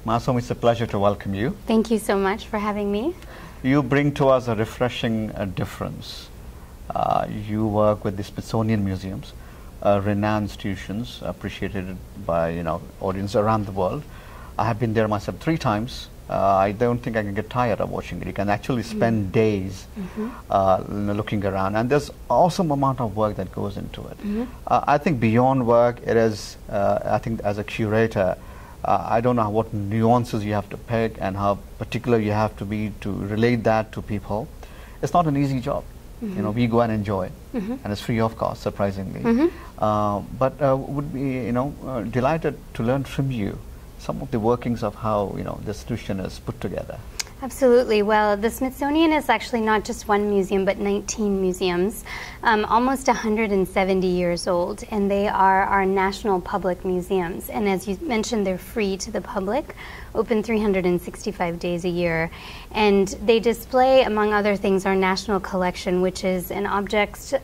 Masum, it's a pleasure to welcome you. Thank you so much for having me. You bring to us a refreshing difference. You work with the Smithsonian museums, renowned institutions, appreciated by audience around the world. I have been there myself 3 times. I don't think I can get tired of watching it. You can actually spend days looking around, and there's awesome amount of work that goes into it. I think beyond work, it is. I think as a curator, I don't know what nuances you have to pick and how particular you have to be to relate that to people. It's not an easy job. We go and enjoy, and it's free of cost, surprisingly. But would be delighted to learn from you some of the workings of how the institution is put together. Absolutely. Well, the Smithsonian is actually not just one museum, but 19 museums, almost 170 years old, and they are our national public museums. And as you mentioned, they're free to the public, open 365 days a year. And they display, among other things, our national collection, which is in objects,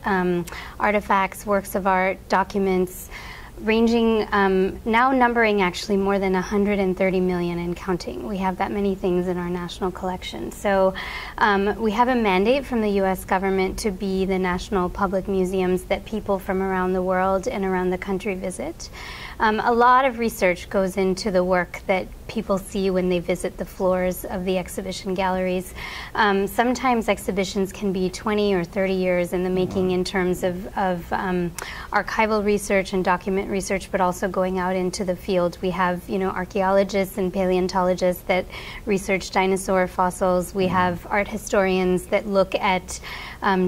artifacts, works of art, documents, ranging, now numbering actually more than 130 million and counting. We have that many things in our national collection. So we have a mandate from the U.S. government to be the national public museums that people from around the world and around the country visit. A lot of research goes into the work that people see when they visit the floors of the exhibition galleries. Sometimes exhibitions can be 20 or 30 years in the making in terms of archival research and document research, but also going out into the field. We have archaeologists and paleontologists that research dinosaur fossils. We have art historians that look at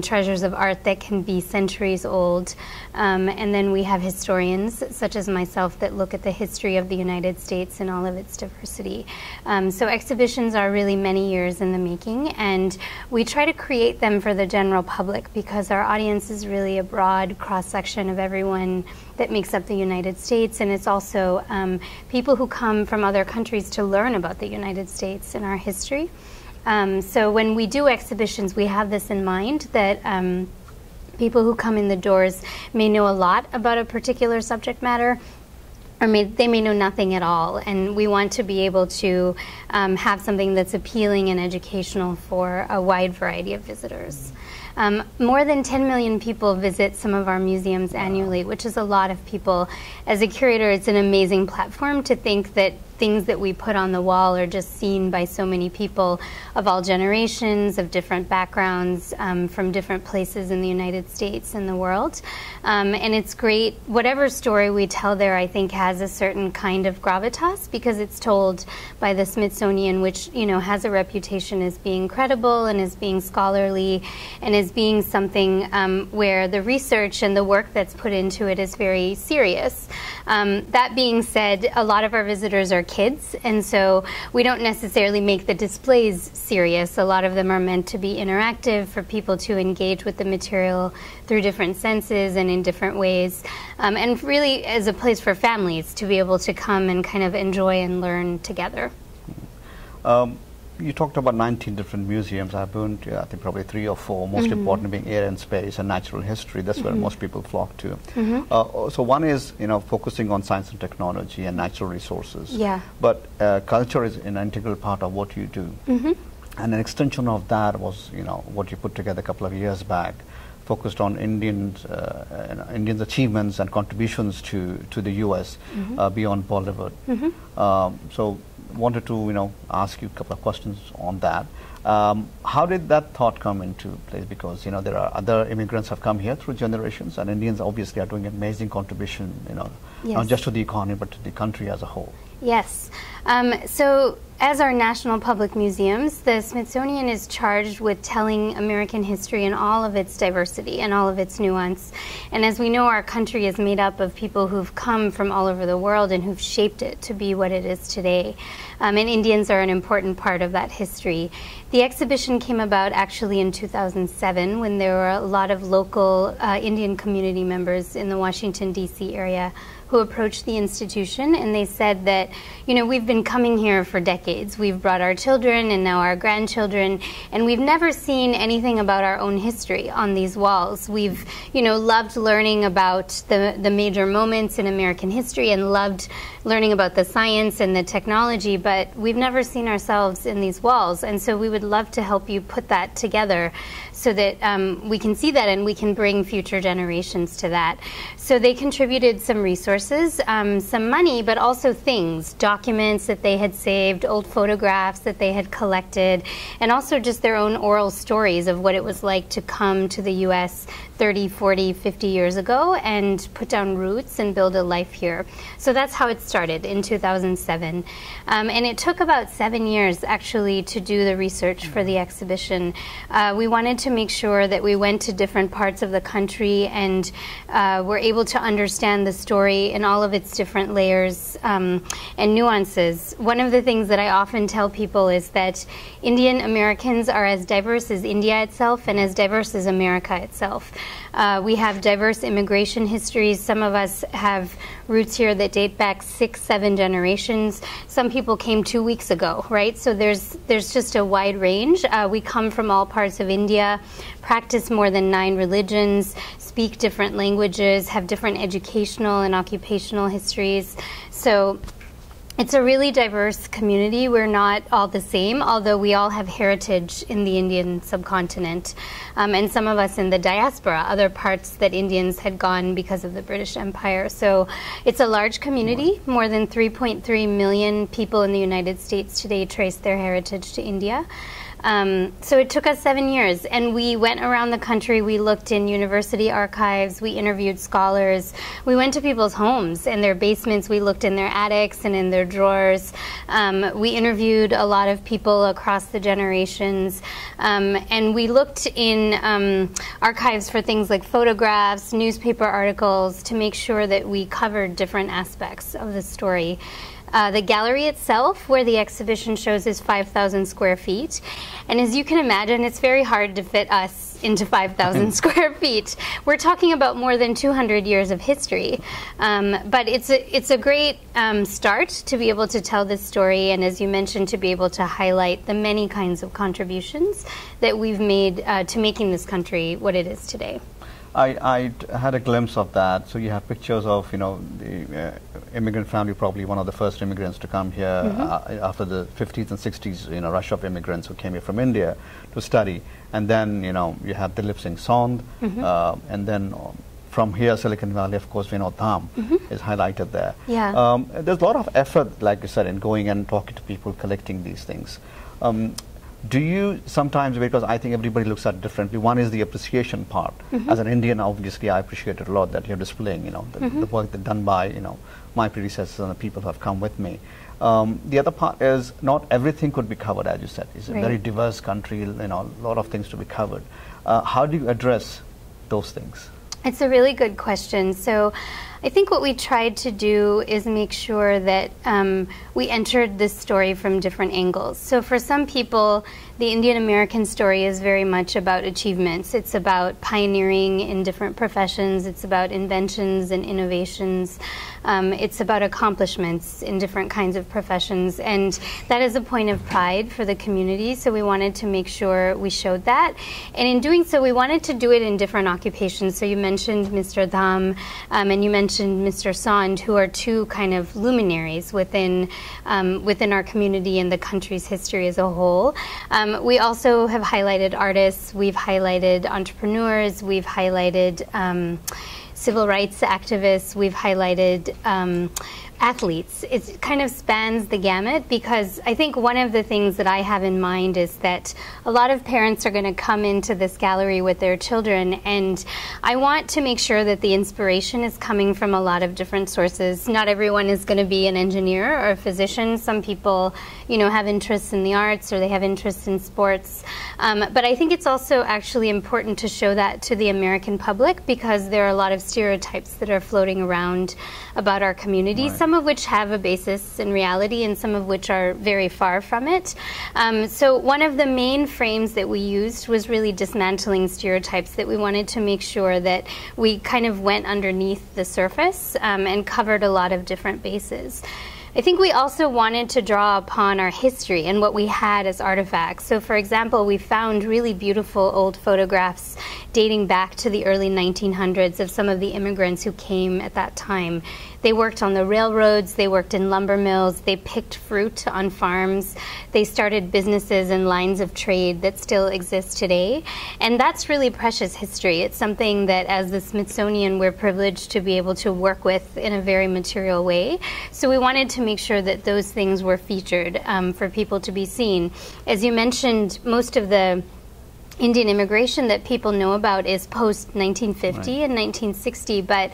treasures of art that can be centuries old. And then we have historians, such as myself, that look at the history of the United States and all of its diversity. So exhibitions are really many years in the making, and we try to create them for the general public because our audience is really a broad cross-section of everyone that makes up the United States, and it's also people who come from other countries to learn about the United States and our history. So when we do exhibitions, we have this in mind, that people who come in the doors may know a lot about a particular subject matter, or they may know nothing at all, and we want to be able to have something that's appealing and educational for a wide variety of visitors. More than 10 million people visit some of our museums annually, which is a lot of people. As a curator, it's an amazing platform to think that things that we put on the wall are just seen by so many people of all generations, of different backgrounds, from different places in the United States and the world. And it's great. Whatever story we tell there, I think, has a certain kind of gravitas because it's told by the Smithsonian, which has a reputation as being credible and as being scholarly and as being something where the research and the work that's put into it is very serious. That being said, a lot of our visitors are kids, and so we don't necessarily make the displays serious. A lot of them are meant to be interactive for people to engage with the material through different senses and in different ways, and really as a place for families to be able to come and kind of enjoy and learn together. You talked about 19 different museums. I've been to, I think, probably 3 or 4, most important being air and space and natural history. That's where most people flock to. So one is, focusing on science and technology and natural resources. Yeah. But culture is an integral part of what you do. And an extension of that was, what you put together a couple of years back, focused on Indians' achievements and contributions to the U.S. Beyond Bollywood. So wanted to ask you a couple of questions on that. How did that thought come into place? Because there are other immigrants have come here through generations, and Indians obviously are doing an amazing contribution, not just to the economy but to the country as a whole. Yes. So as our national public museums, the Smithsonian is charged with telling American history in all of its diversity and all of its nuance. And as we know, our country is made up of people who've come from all over the world and who've shaped it to be what it is today. And Indians are an important part of that history. The exhibition came about actually in 2007 when there were a lot of local Indian community members in the Washington, D.C. area who approached the institution, and they said that, you know, we've been coming here for decades. We've brought our children and now our grandchildren, and we've never seen anything about our own history on these walls. We've, you know, loved learning about the major moments in American history and loved learning about the science and the technology, but we've never seen ourselves in these walls. And so we would love to help you put that together so that we can see that and we can bring future generations to that. So they contributed some resources, some money, but also things, documents that they had saved, old photographs that they had collected, and also just their own oral stories of what it was like to come to the U.S. 30, 40, 50 years ago and put down roots and build a life here. So that's how it started in 2007. And it took about 7 years actually to do the research for the exhibition. We wanted to make sure that we went to different parts of the country and were able to understand the story in all of its different layers and nuances. One of the things that I often tell people is that Indian Americans are as diverse as India itself and as diverse as America itself. We have diverse immigration histories. Some of us have roots here that date back 6, 7 generations. Some people came 2 weeks ago, right? So there's just a wide range. We come from all parts of India, practice more than 9 religions, speak different languages, have different educational and occupational histories. So it's a really diverse community. We're not all the same, although we all have heritage in the Indian subcontinent. And some of us in the diaspora, other parts that Indians had gone because of the British Empire. So it's a large community. More than 3.3 million people in the United States today trace their heritage to India. So it took us 7 years, and we went around the country. We looked in university archives, we interviewed scholars, we went to people's homes and their basements, we looked in their attics and in their drawers. We interviewed a lot of people across the generations, and we looked in archives for things like photographs, newspaper articles, to make sure that we covered different aspects of the story. The gallery itself, where the exhibition shows, is 5,000 square feet. And as you can imagine, it's very hard to fit us into 5,000 square feet. We're talking about more than 200 years of history. But it's a great start to be able to tell this story, and as you mentioned, to be able to highlight the many kinds of contributions that we've made to making this country what it is today. I had a glimpse of that. So you have pictures of, you know, the immigrant family, probably one of the first immigrants to come here after the 50s and 60s, you know, rush of immigrants who came here from India to study. And then, you know, you have Dilip Singh Sond, and then from here, Silicon Valley, of course, Vinod Dham is highlighted there. Yeah. There's a lot of effort, like you said, in going and talking to people, collecting these things. Do you sometimes, because I think everybody looks at it differently, one is the appreciation part. As an Indian, obviously, I appreciate it a lot that you're displaying, you know, the work that's done by, you know, my predecessors and the people who have come with me. The other part is not everything could be covered, as you said. It's a very diverse country, you know, a lot of things to be covered. How do you address those things? It's a really good question. So I think what we tried to do is make sure that we entered this story from different angles. So for some people, the Indian American story is very much about achievements. It's about pioneering in different professions. It's about inventions and innovations. It's about accomplishments in different kinds of professions. And that is a point of pride for the community. So we wanted to make sure we showed that. And in doing so, we wanted to do it in different occupations. So you mentioned Mr. Dham, and you mentioned Mr. Sond, who are two kind of luminaries within our community and the country's history as a whole. We also have highlighted artists, we've highlighted entrepreneurs, we've highlighted civil rights activists, we've highlighted athletes. It kind of spans the gamut, because I think one of the things that I have in mind is that a lot of parents are going to come into this gallery with their children, and I want to make sure that the inspiration is coming from a lot of different sources. Not everyone is going to be an engineer or a physician. Some people, you know, have interests in the arts, or they have interests in sports. But I think it's also actually important to show that to the American public, because there are a lot of stereotypes that are floating around about our community, some of which have a basis in reality and some of which are very far from it. So one of the main frames that we used was really dismantling stereotypes, that we wanted to make sure that we kind of went underneath the surface and covered a lot of different bases. I think we also wanted to draw upon our history and what we had as artifacts. So for example, we found really beautiful old photographs dating back to the early 1900s of some of the immigrants who came at that time. They worked on the railroads, they worked in lumber mills, they picked fruit on farms, they started businesses and lines of trade that still exist today. And that's really precious history. It's something that as the Smithsonian we're privileged to be able to work with in a very material way. So we wanted to make sure that those things were featured for people to be seen. As you mentioned, most of the Indian immigration that people know about is post-1950 and 1960, but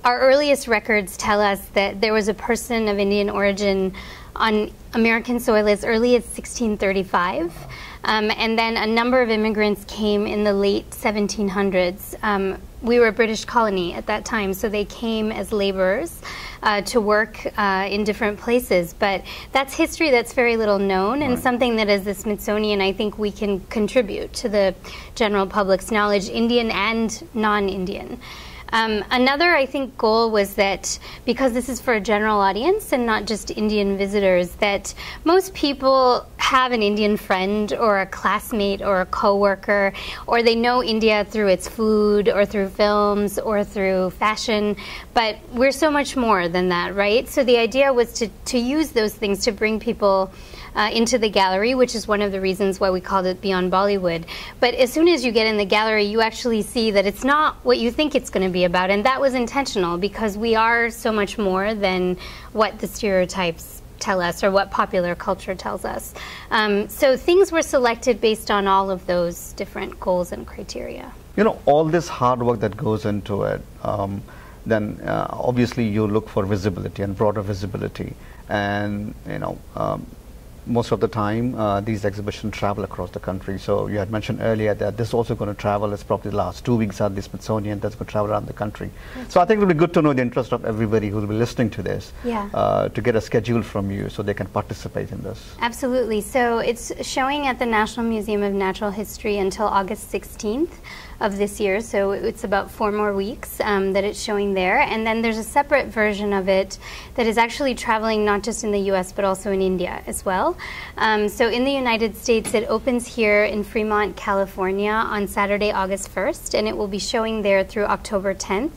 our earliest records tell us that there was a person of Indian origin on American soil as early as 1635, and then a number of immigrants came in the late 1700s. We were a British colony at that time, so they came as laborers to work in different places. But that's history that's very little known, and something that as the Smithsonian I think we can contribute to the general public's knowledge, Indian and non-Indian. Another, I think, goal was that because this is for a general audience and not just Indian visitors, that most people have an Indian friend or a classmate or a co-worker, or they know India through its food or through films or through fashion, but we're so much more than that, right? So the idea was to use those things to bring people into the gallery, which is one of the reasons why we called it Beyond Bollywood. But as soon as you get in the gallery, you actually see that it's not what you think it's going to be about, and that was intentional because we are so much more than what the stereotypes tell us or what popular culture tells us. So things were selected based on all of those different goals and criteria. You know, all this hard work that goes into it, then obviously you look for visibility and broader visibility, and you know, most of the time these exhibitions travel across the country. So you had mentioned earlier that this is also going to travel. It's probably the last 2 weeks at the Smithsonian that's going to travel around the country. So I think it will be good to know the interest of everybody who will be listening to this, to get a schedule from you so they can participate in this. Absolutely. So it's showing at the National Museum of Natural History until August 16th of this year, so it's about 4 more weeks that it's showing there. And then there's a separate version of it that is actually traveling not just in the US but also in India as well. So in the United States, it opens here in Fremont, California on Saturday, August 1st, and it will be showing there through October 10th.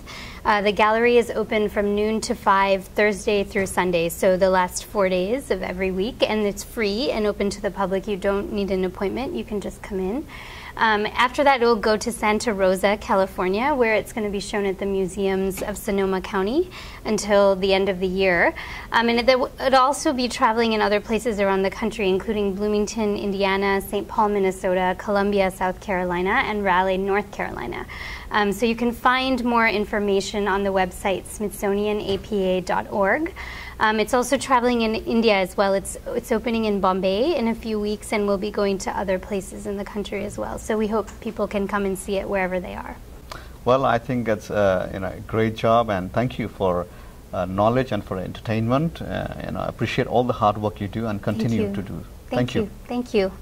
The gallery is open from noon to 5, Thursday through Sunday, so the last 4 days of every week, and it's free and open to the public. You don't need an appointment, you can just come in. After that, it will go to Santa Rosa, California, where it's going to be shown at the museums of Sonoma County until the end of the year. And it'll also be traveling in other places around the country, including Bloomington, Indiana, St. Paul, Minnesota, Columbia, South Carolina, and Raleigh, North Carolina. So you can find more information on the website smithsonianapa.org. It's also traveling in India as well. It's opening in Bombay in a few weeks, and we'll be going to other places in the country as well. So we hope people can come and see it wherever they are. Well, I think it's a great job, and thank you for knowledge and for entertainment. I appreciate all the hard work you do and continue to do. Thank you. Thank you.